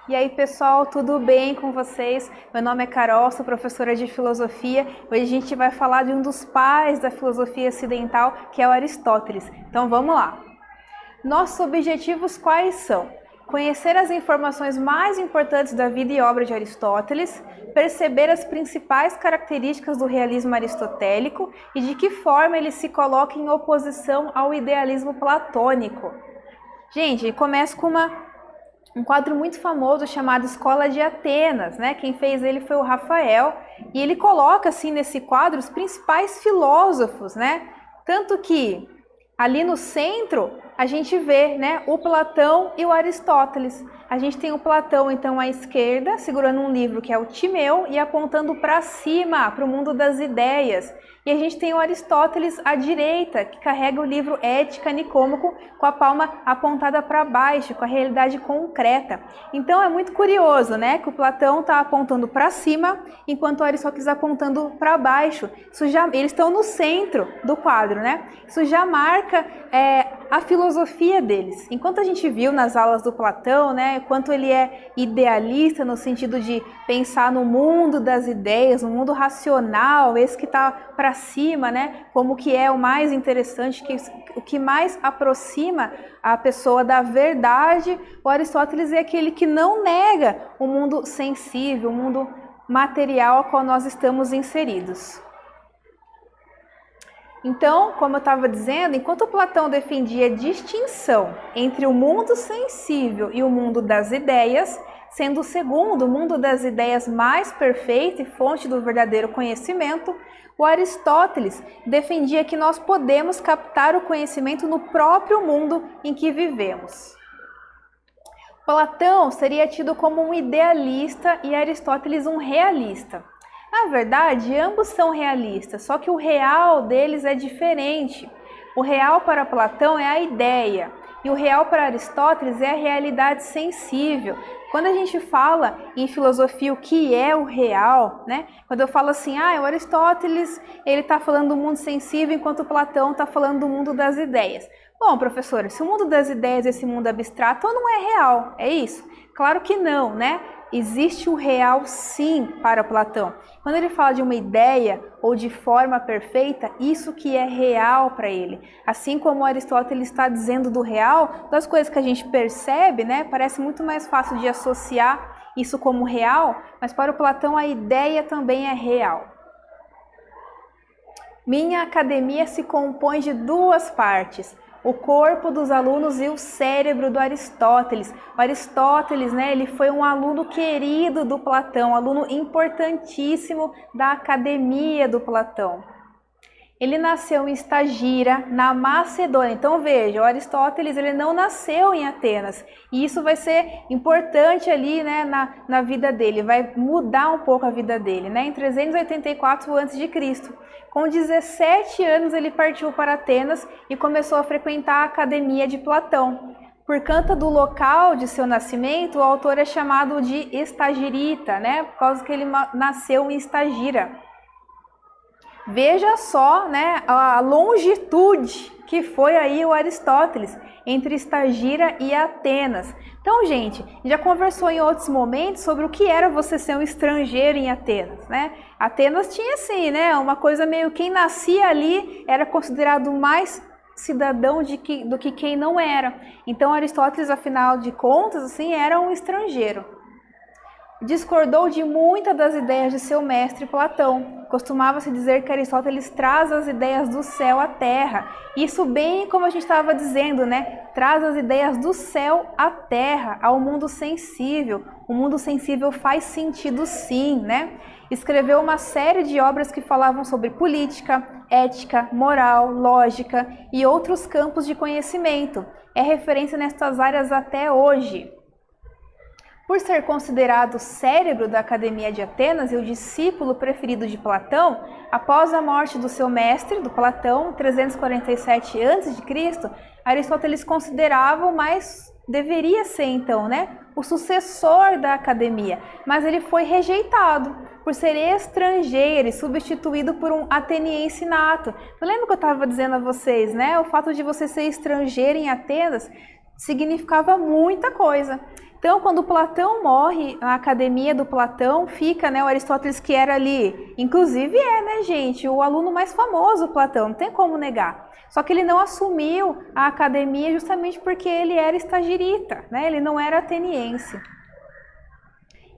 E aí, pessoal, tudo bem com vocês? Meu nome é Carol, sou professora de filosofia. Hoje a gente vai falar de um dos pais da filosofia ocidental, que é o Aristóteles. Então vamos lá. Nossos objetivos quais são? Conhecer as informações mais importantes da vida e obra de Aristóteles, perceber as principais características do realismo aristotélico e de que forma ele se coloca em oposição ao idealismo platônico. Gente, começa com um quadro muito famoso chamado Escola de Atenas, né? Quem fez ele foi o Rafael, e ele coloca assim nesse quadro os principais filósofos, né? Tanto que ali no centro a gente vê, né, o Platão e o Aristóteles. A gente tem o Platão então à esquerda, segurando um livro que é o Timeu e apontando para cima, para o mundo das ideias. E a gente tem o Aristóteles à direita, que carrega o livro Ética Nicômaco com a palma apontada para baixo, com a realidade concreta. Então é muito curioso, né, que o Platão está apontando para cima, enquanto o Aristóteles apontando para baixo. Eles estão no centro do quadro, né? Isso já marca a filosofia deles. Enquanto a gente viu nas aulas do Platão, né, quanto ele é idealista no sentido de pensar no mundo das ideias, no mundo racional, esse que está para cima, né, como que é o mais interessante, o que mais aproxima a pessoa da verdade. O Aristóteles é aquele que não nega o mundo sensível, o mundo material ao qual nós estamos inseridos. Então, como eu estava dizendo, enquanto Platão defendia a distinção entre o mundo sensível e o mundo das ideias, sendo o segundo, o mundo das ideias, mais perfeito e fonte do verdadeiro conhecimento, o Aristóteles defendia que nós podemos captar o conhecimento no próprio mundo em que vivemos. Platão seria tido como um idealista e Aristóteles um realista. Na verdade, ambos são realistas, só que o real deles é diferente. O real para Platão é a ideia, e o real para Aristóteles é a realidade sensível. Quando a gente fala em filosofia o que é o real, né? Quando eu falo assim, o Aristóteles ele está falando do mundo sensível, enquanto Platão está falando do mundo das ideias. Bom, professora, se o mundo das ideias é esse mundo abstrato, não é real, é isso? Claro que não, né? Existe o real sim para Platão. Quando ele fala de uma ideia ou de forma perfeita, isso que é real para ele. Assim como Aristóteles está dizendo do real, das coisas que a gente percebe, né, parece muito mais fácil de associar isso como real, mas para o Platão a ideia também é real. Minha academia se compõe de duas partes: o corpo dos alunos e o cérebro do Aristóteles. O Aristóteles, né, ele foi um aluno querido do Platão, aluno importantíssimo da academia do Platão. Ele nasceu em Estagira, na Macedônia. Então veja, o Aristóteles ele não nasceu em Atenas. E isso vai ser importante ali, né, na vida dele, vai mudar um pouco a vida dele, né, em 384 a.C. Com 17 anos ele partiu para Atenas e começou a frequentar a academia de Platão. Por conta do local de seu nascimento, o autor é chamado de estagirita, né, por causa que ele nasceu em Estagira. Veja só, né, a longitude que foi aí o Aristóteles entre Estagira e Atenas. Então, gente, já conversou em outros momentos sobre o que era você ser um estrangeiro em Atenas, né? Atenas tinha assim, né, uma coisa meio quem nascia ali era considerado mais cidadão do que quem não era. Então, Aristóteles, afinal de contas, assim, era um estrangeiro. Discordou de muitas das ideias de seu mestre Platão. Costumava-se dizer que Aristóteles traz as ideias do céu à terra. Isso bem como a gente estava dizendo, né? Traz as ideias do céu à terra, ao mundo sensível. O mundo sensível faz sentido sim, né? Escreveu uma série de obras que falavam sobre política, ética, moral, lógica e outros campos de conhecimento. É referência nestas áreas até hoje. Por ser considerado o cérebro da Academia de Atenas e o discípulo preferido de Platão, após a morte do seu mestre, do Platão, em 347 a.C., Aristóteles considerava, mas deveria ser então, né, o sucessor da Academia, mas ele foi rejeitado por ser estrangeiro e substituído por um ateniense nato. Eu lembro que eu estava dizendo a vocês, né, o fato de você ser estrangeiro em Atenas significava muita coisa. Então, quando Platão morre, a academia do Platão fica, né, o Aristóteles que era ali, inclusive né, gente, o aluno mais famoso, Platão, não tem como negar. Só que ele não assumiu a academia justamente porque ele era estagirita, né, ele não era ateniense.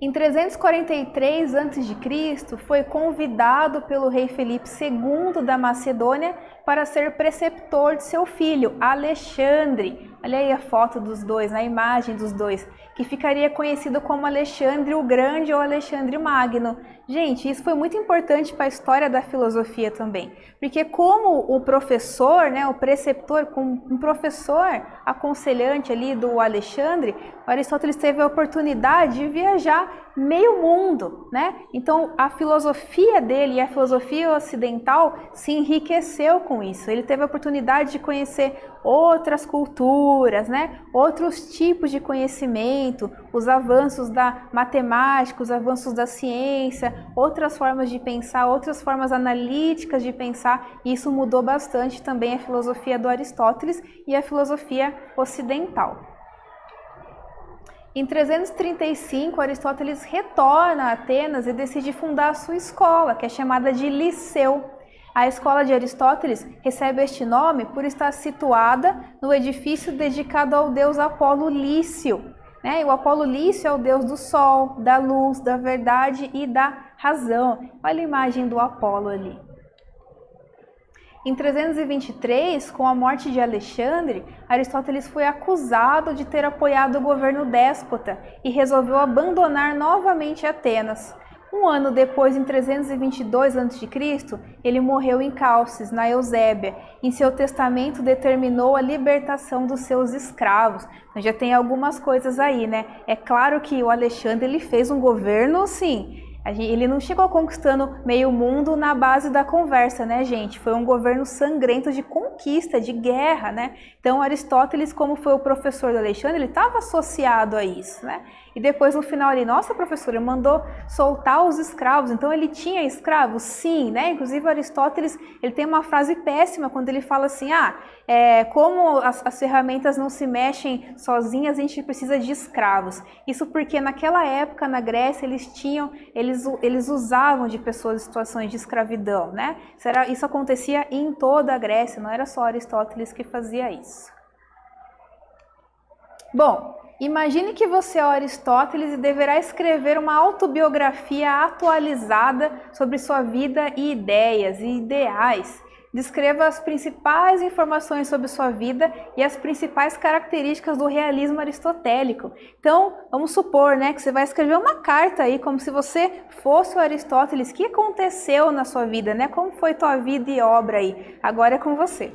Em 343 a.C., foi convidado pelo rei Felipe II da Macedônia para ser preceptor de seu filho, Alexandre. Olha aí a foto dos dois, a imagem dos dois, que ficaria conhecido como Alexandre o Grande ou Alexandre Magno. Gente, isso foi muito importante para a história da filosofia também, porque como o professor, né, o preceptor, como um professor aconselhante ali do Alexandre, Aristóteles teve a oportunidade de viajar meio mundo, né? Então a filosofia dele e a filosofia ocidental se enriqueceu com isso. Ele teve a oportunidade de conhecer outras culturas, né? Outros tipos de conhecimento, os avanços da matemática, os avanços da ciência, outras formas de pensar, outras formas analíticas de pensar. E isso mudou bastante também a filosofia do Aristóteles e a filosofia ocidental. Em 335, Aristóteles retorna a Atenas e decide fundar a sua escola, que é chamada de Liceu. A escola de Aristóteles recebe este nome por estar situada no edifício dedicado ao deus Apolo Lício. E o Apolo Lício é o deus do sol, da luz, da verdade e da razão. Olha a imagem do Apolo ali. Em 323, com a morte de Alexandre, Aristóteles foi acusado de ter apoiado o governo déspota e resolveu abandonar novamente Atenas. Um ano depois, em 322 a.C., ele morreu em Calcis, na Eusébia. Em seu testamento determinou a libertação dos seus escravos. Então já tem algumas coisas aí, né? É claro que o Alexandre ele fez um governo, sim. Ele não chegou conquistando meio mundo na base da conversa, né, gente? Foi um governo sangrento de conquista, de guerra, né? Então, Aristóteles, como foi o professor do Alexandre, ele estava associado a isso, né? E depois, no final, ele, nossa, professora, mandou soltar os escravos. Então, ele tinha escravos? Sim, né? Inclusive, Aristóteles, ele tem uma frase péssima quando ele fala assim, como as ferramentas não se mexem sozinhas, a gente precisa de escravos. Isso porque naquela época, na Grécia, eles usavam de pessoas em situações de escravidão, né? Isso acontecia em toda a Grécia, não era só Aristóteles que fazia isso. Bom, imagine que você é Aristóteles e deverá escrever uma autobiografia atualizada sobre sua vida e ideias e ideais. Descreva as principais informações sobre sua vida e as principais características do realismo aristotélico. Então, vamos supor, né, que você vai escrever uma carta aí, como se você fosse o Aristóteles. O que aconteceu na sua vida, né? Como foi tua vida e obra aí? Agora é com você.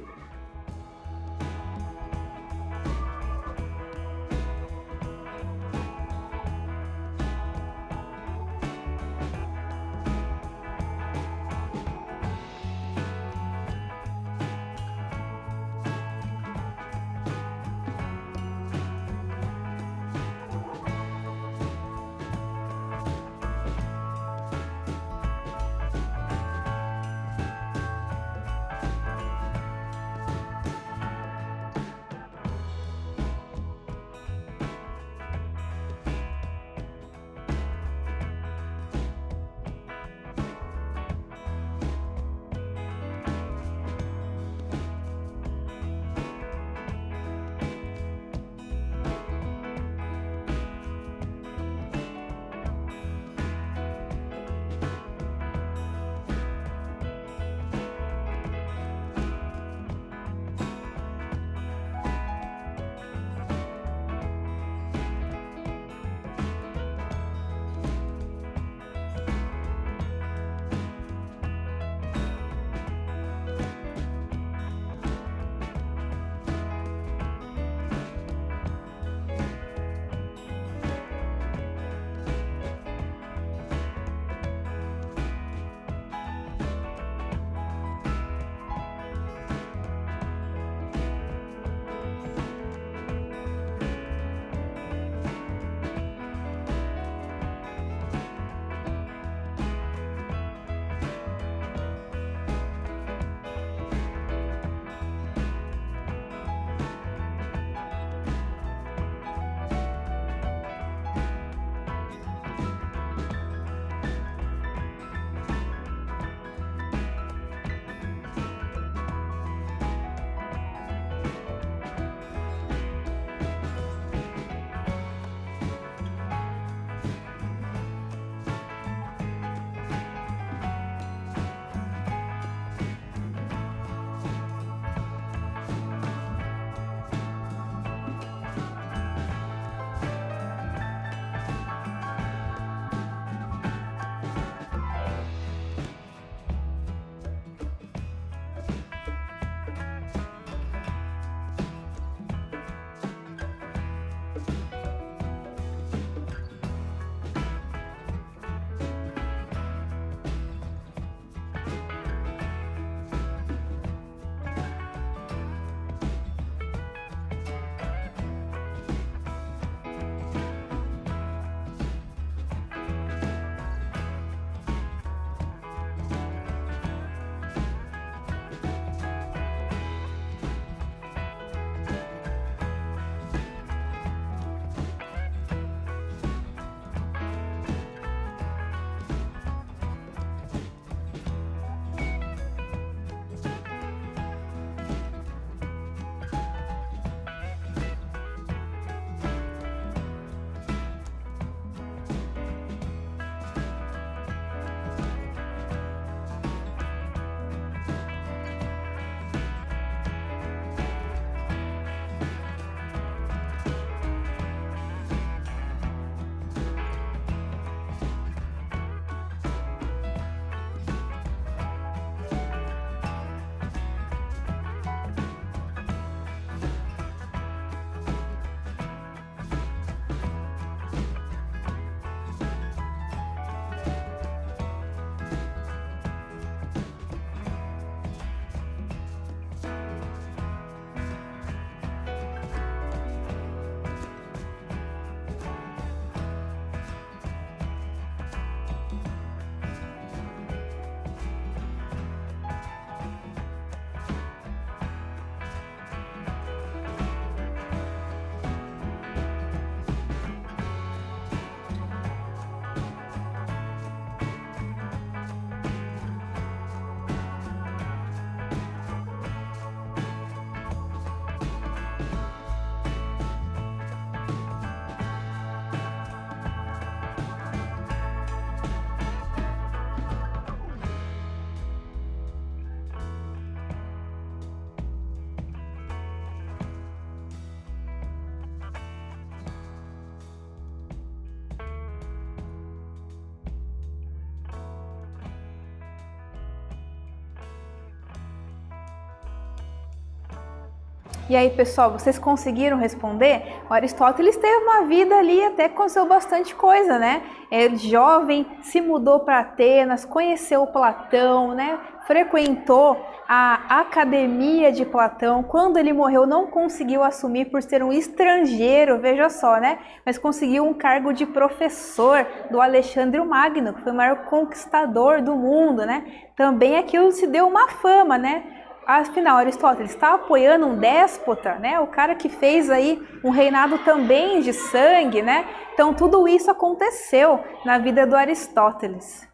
E aí, pessoal, vocês conseguiram responder? O Aristóteles teve uma vida ali, até aconteceu bastante coisa, né? Ele, jovem, se mudou para Atenas, conheceu Platão, né? Frequentou a academia de Platão. Quando ele morreu, não conseguiu assumir por ser um estrangeiro, veja só, né? Mas conseguiu um cargo de professor do Alexandre o Magno, que foi o maior conquistador do mundo, né? Também aquilo se deu uma fama, né? Afinal, Aristóteles está apoiando um déspota, né? O cara que fez aí um reinado também de sangue, né? Então tudo isso aconteceu na vida do Aristóteles.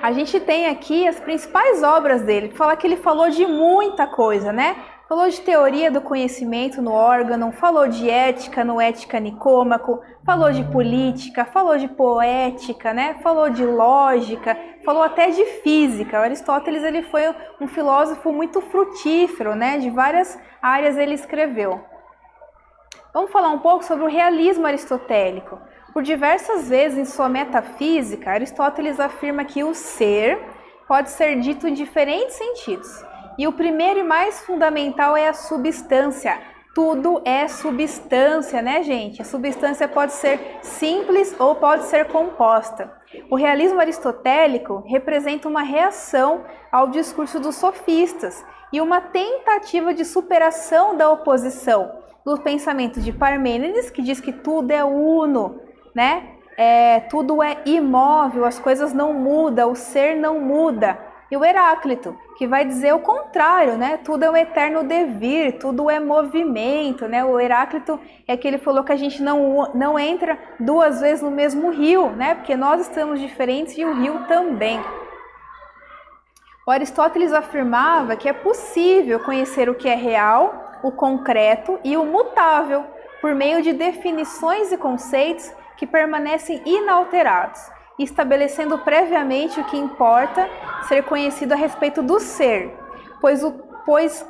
A gente tem aqui as principais obras dele, fala que ele falou de muita coisa, né? Falou de teoria do conhecimento no órgão, falou de ética no Ética Nicômaco, falou de política, falou de poética, né? Falou de lógica, falou até de física. O Aristóteles ele foi um filósofo muito frutífero, né? De várias áreas ele escreveu. Vamos falar um pouco sobre o realismo aristotélico. Por diversas vezes em sua metafísica, Aristóteles afirma que o ser pode ser dito em diferentes sentidos. E o primeiro e mais fundamental é a substância. Tudo é substância, né, gente? A substância pode ser simples ou pode ser composta. O realismo aristotélico representa uma reação ao discurso dos sofistas e uma tentativa de superação da oposição do pensamento de Parmênides, que diz que tudo é uno, né? Tudo é imóvel, as coisas não mudam, o ser não muda. E o Heráclito, que vai dizer o contrário, né? Tudo é um eterno devir, tudo é movimento, né? O Heráclito é que ele falou que a gente não entra duas vezes no mesmo rio, né? Porque nós estamos diferentes e o rio também. O Aristóteles afirmava que é possível conhecer o que é real, o concreto e o mutável, por meio de definições e conceitos que permanecem inalterados, estabelecendo previamente o que importa ser conhecido a respeito do ser, pois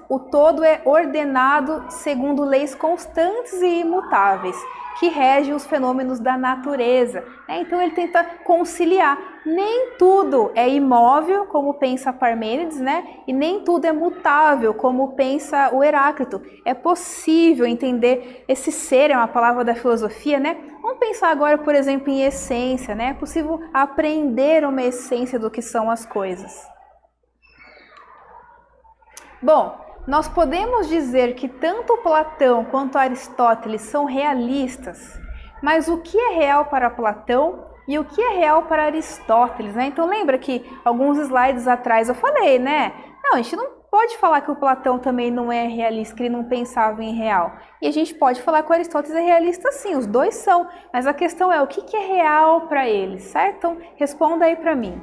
o todo é ordenado segundo leis constantes e imutáveis, que regem os fenômenos da natureza. Então ele tenta conciliar. Nem tudo é imóvel, como pensa Parmênides, né? E nem tudo é mutável, como pensa o Heráclito. É possível entender esse ser, é uma palavra da filosofia, né? Vamos pensar agora, por exemplo, em essência, né? É possível aprender uma essência do que são as coisas. Bom, nós podemos dizer que tanto Platão quanto Aristóteles são realistas, mas o que é real para Platão e o que é real para Aristóteles, né? Então lembra que alguns slides atrás eu falei, né? Não, a gente não pode falar que o Platão também não é realista, que ele não pensava em real. E a gente pode falar que o Aristóteles é realista sim, os dois são, mas a questão é o que é real para eles, certo? Então responda aí para mim.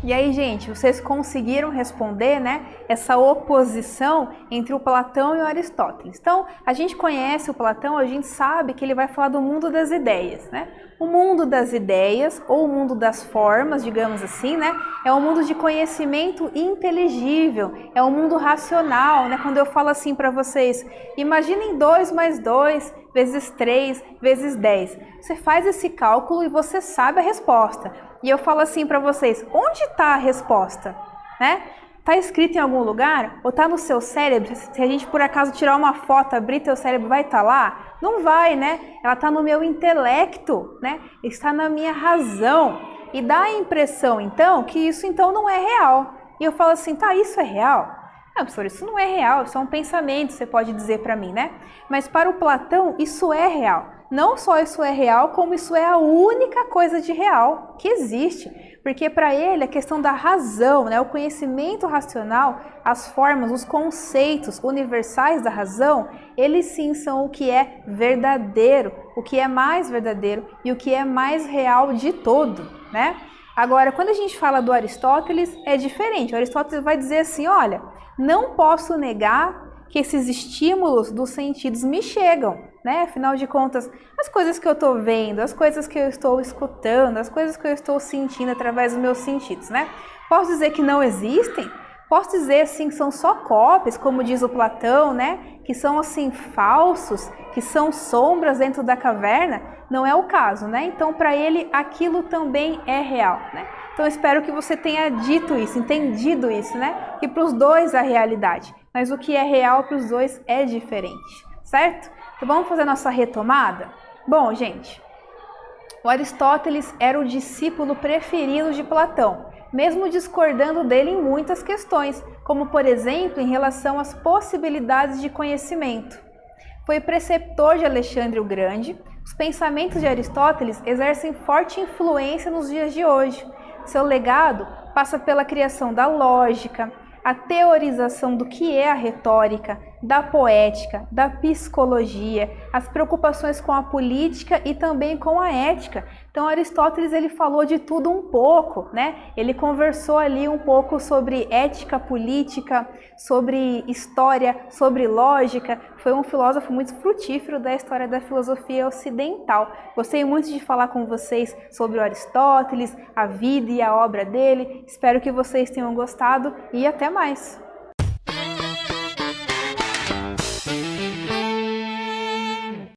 E aí, gente, vocês conseguiram responder, né, essa oposição entre o Platão e o Aristóteles. Então, a gente conhece o Platão, a gente sabe que ele vai falar do mundo das ideias, né? O mundo das ideias, ou o mundo das formas, digamos assim, né, é um mundo de conhecimento inteligível, é um mundo racional, né? Quando eu falo assim para vocês, imaginem 2 mais 2 vezes 3 vezes 10. Você faz esse cálculo e você sabe a resposta. E eu falo assim para vocês, onde está a resposta? Né? Tá escrito em algum lugar? Ou tá no seu cérebro? Se a gente por acaso tirar uma foto, abrir teu cérebro, vai estar lá? Não vai, né? Ela tá no meu intelecto, né? Está na minha razão. E dá a impressão, então, que isso então não é real. E eu falo assim, tá, isso é real? Ah, professor, isso não é real, isso é um pensamento, você pode dizer para mim, né? Mas para o Platão, isso é real. Não só isso é real, como isso é a única coisa de real que existe. Porque para ele a questão da razão, né, o conhecimento racional, as formas, os conceitos universais da razão, eles sim são o que é verdadeiro, o que é mais verdadeiro e o que é mais real de todo, né? Agora, quando a gente fala do Aristóteles, é diferente. O Aristóteles vai dizer assim, olha, não posso negar que esses estímulos dos sentidos me chegam, né? Afinal de contas, as coisas que eu estou vendo, as coisas que eu estou escutando, as coisas que eu estou sentindo através dos meus sentidos, né? Posso dizer que não existem? Posso dizer assim que são só cópias, como diz o Platão, né? Que são assim falsos, que são sombras dentro da caverna? Não é o caso, né? Então, para ele, aquilo também é real, né? Então, eu espero que você tenha dito isso, entendido isso, né? Que para os dois é a realidade, mas o que é real para os dois é diferente, certo? Então, vamos fazer a nossa retomada? Bom, gente, o Aristóteles era o discípulo preferido de Platão, mesmo discordando dele em muitas questões, como, por exemplo, em relação às possibilidades de conhecimento. Foi preceptor de Alexandre o Grande. Os pensamentos de Aristóteles exercem forte influência nos dias de hoje. Seu legado passa pela criação da lógica, a teorização do que é a retórica, da poética, da psicologia, as preocupações com a política e também com a ética. Então Aristóteles ele falou de tudo um pouco, né? Ele conversou ali um pouco sobre ética política, sobre história, sobre lógica. Foi um filósofo muito frutífero da história da filosofia ocidental. Gostei muito de falar com vocês sobre o Aristóteles, a vida e a obra dele. Espero que vocês tenham gostado e até mais!